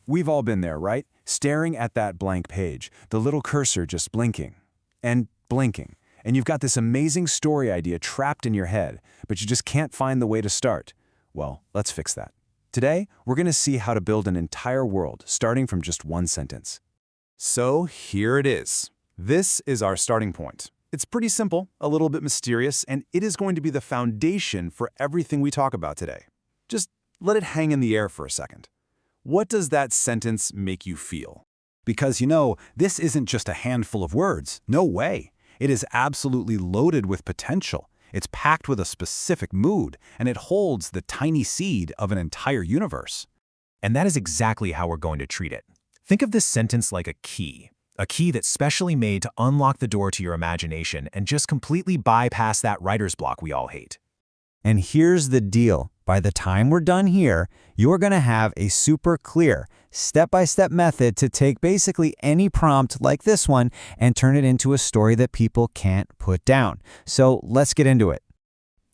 We've all been there, right? Staring at that blank page, the little cursor just blinking and blinking. And you've got this amazing story idea trapped in your head, but you just can't find the way to start. Well, let's fix that. Today, we're going to see how to build an entire world starting from just one sentence. So here it is. This is our starting point. It's pretty simple, a little bit mysterious, and it is going to be the foundation for everything we talk about today. Just let it hang in the air for a second. What does that sentence make you feel? Because, this isn't just a handful of words. No way. It is absolutely loaded with potential. It's packed with a specific mood, and it holds the tiny seed of an entire universe. And that is exactly how we're going to treat it. Think of this sentence like a key that's specially made to unlock the door to your imagination and just completely bypass that writer's block we all hate. And here's the deal. By the time we're done here, you're going to have a super clear, step-by-step method to take basically any prompt like this one and turn it into a story that people can't put down. So let's get into it.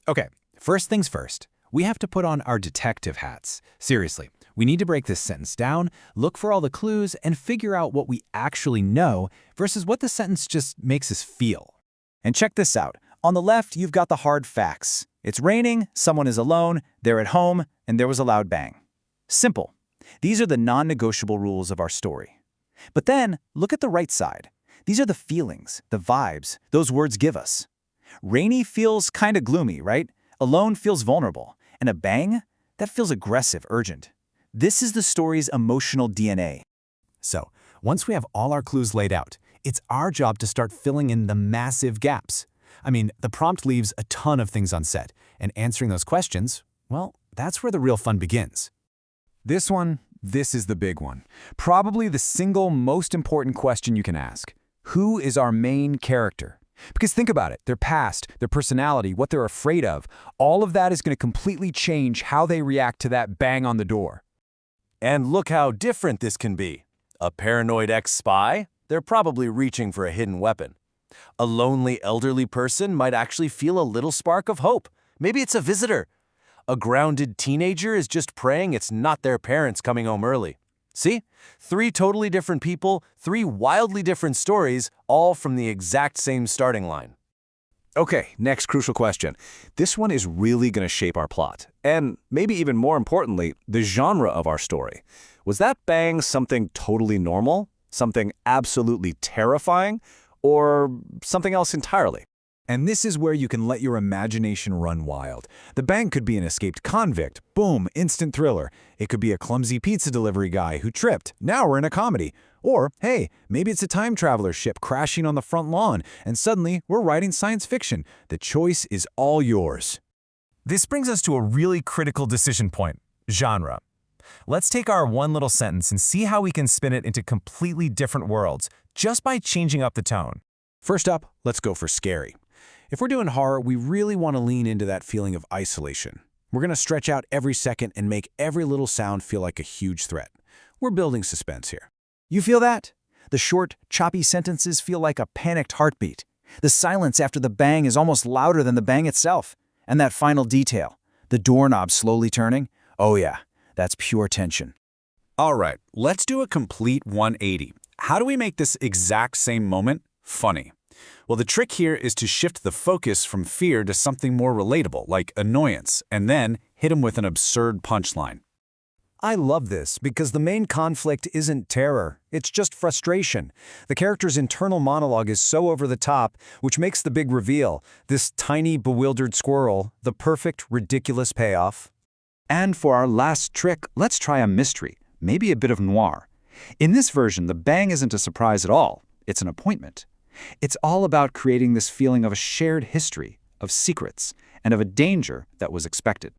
Okay, first things first. We have to put on our detective hats. Seriously, we need to break this sentence down, look for all the clues, and figure out what we actually know versus what the sentence just makes us feel. And check this out. On the left, you've got the hard facts. It's raining, someone is alone, they're at home, and there was a loud bang. Simple. These are the non-negotiable rules of our story. But then, look at the right side. These are the feelings, the vibes, those words give us. Rainy feels kind of gloomy, right? Alone feels vulnerable. And a bang? That feels aggressive, urgent. This is the story's emotional DNA. So, once we have all our clues laid out, it's our job to start filling in the massive gaps. The prompt leaves a ton of things unsaid, and answering those questions, well, that's where the real fun begins. This is the big one. Probably the single most important question you can ask. Who is our main character? Because think about it, their past, their personality, what they're afraid of, all of that is going to completely change how they react to that bang on the door. And look how different this can be. A paranoid ex-spy? They're probably reaching for a hidden weapon. A lonely elderly person might actually feel a little spark of hope. Maybe it's a visitor. A grounded teenager is just praying it's not their parents coming home early. See? 3 totally different people, 3 wildly different stories, all from the exact same starting line. Okay, next crucial question. This one is really going to shape our plot, and maybe even more importantly, the genre of our story. Was that bang something totally normal? Something absolutely terrifying? Or something else entirely? And this is where you can let your imagination run wild. The bang could be an escaped convict. Boom, instant thriller. It could be a clumsy pizza delivery guy who tripped. Now we're in a comedy. Or, hey, maybe it's a time traveler ship crashing on the front lawn, and suddenly we're writing science fiction. The choice is all yours. This brings us to a really critical decision point: genre. Let's take our one little sentence and see how we can spin it into completely different worlds just by changing up the tone. First up, let's go for scary. If we're doing horror, we really want to lean into that feeling of isolation. We're going to stretch out every second and make every little sound feel like a huge threat. We're building suspense here. You feel that? The short, choppy sentences feel like a panicked heartbeat. The silence after the bang is almost louder than the bang itself. And that final detail, the doorknob slowly turning, oh yeah, that's pure tension. All right, let's do a complete 180. How do we make this exact same moment funny? Well, the trick here is to shift the focus from fear to something more relatable, like annoyance, and then hit him with an absurd punchline. I love this because the main conflict isn't terror, it's just frustration. The character's internal monologue is so over the top, which makes the big reveal, this tiny, bewildered squirrel, the perfect, ridiculous payoff. And for our last trick, let's try a mystery, maybe a bit of noir. In this version, the bang isn't a surprise at all, it's an appointment. It's all about creating this feeling of a shared history, of secrets, and of a danger that was expected.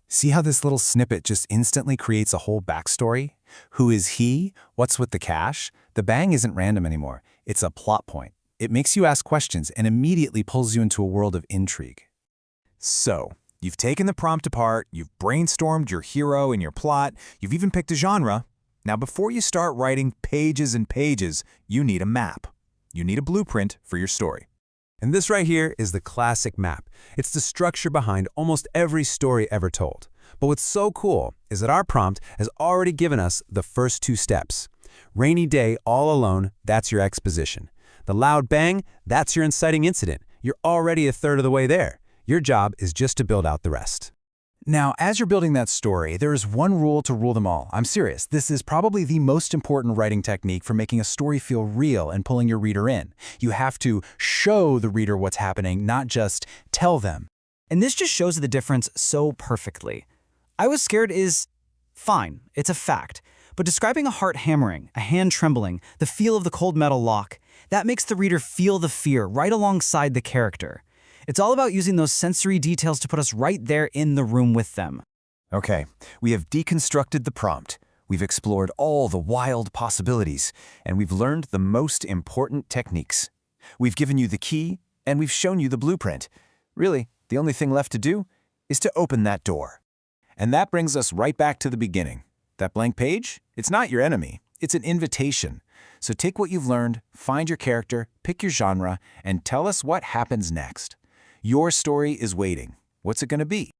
See how this little snippet just instantly creates a whole backstory? Who is he? What's with the cash? The bang isn't random anymore. It's a plot point. It makes you ask questions and immediately pulls you into a world of intrigue. So, you've taken the prompt apart, you've brainstormed your hero and your plot, you've even picked a genre. Now, before you start writing pages and pages, you need a map. You need a blueprint for your story. And this right here is the classic map. It's the structure behind almost every story ever told. But what's so cool is that our prompt has already given us the first 2 steps. Rainy day all alone, that's your exposition. The loud bang, that's your inciting incident. You're already a third of the way there. Your job is just to build out the rest. Now, as you're building that story, there is one rule to rule them all. I'm serious. This is probably the most important writing technique for making a story feel real and pulling your reader in. You have to show the reader what's happening, not just tell them. And this just shows the difference so perfectly. I was scared is fine, it's a fact. But describing a heart hammering, a hand trembling, the feel of the cold metal lock, that makes the reader feel the fear right alongside the character. It's all about using those sensory details to put us right there in the room with them. Okay, we have deconstructed the prompt. We've explored all the wild possibilities, and we've learned the most important techniques. We've given you the key, and we've shown you the blueprint. Really, the only thing left to do is to open that door. And that brings us right back to the beginning. That blank page? It's not your enemy. It's an invitation. So take what you've learned, find your character, pick your genre, and tell us what happens next. Your story is waiting. What's it going to be?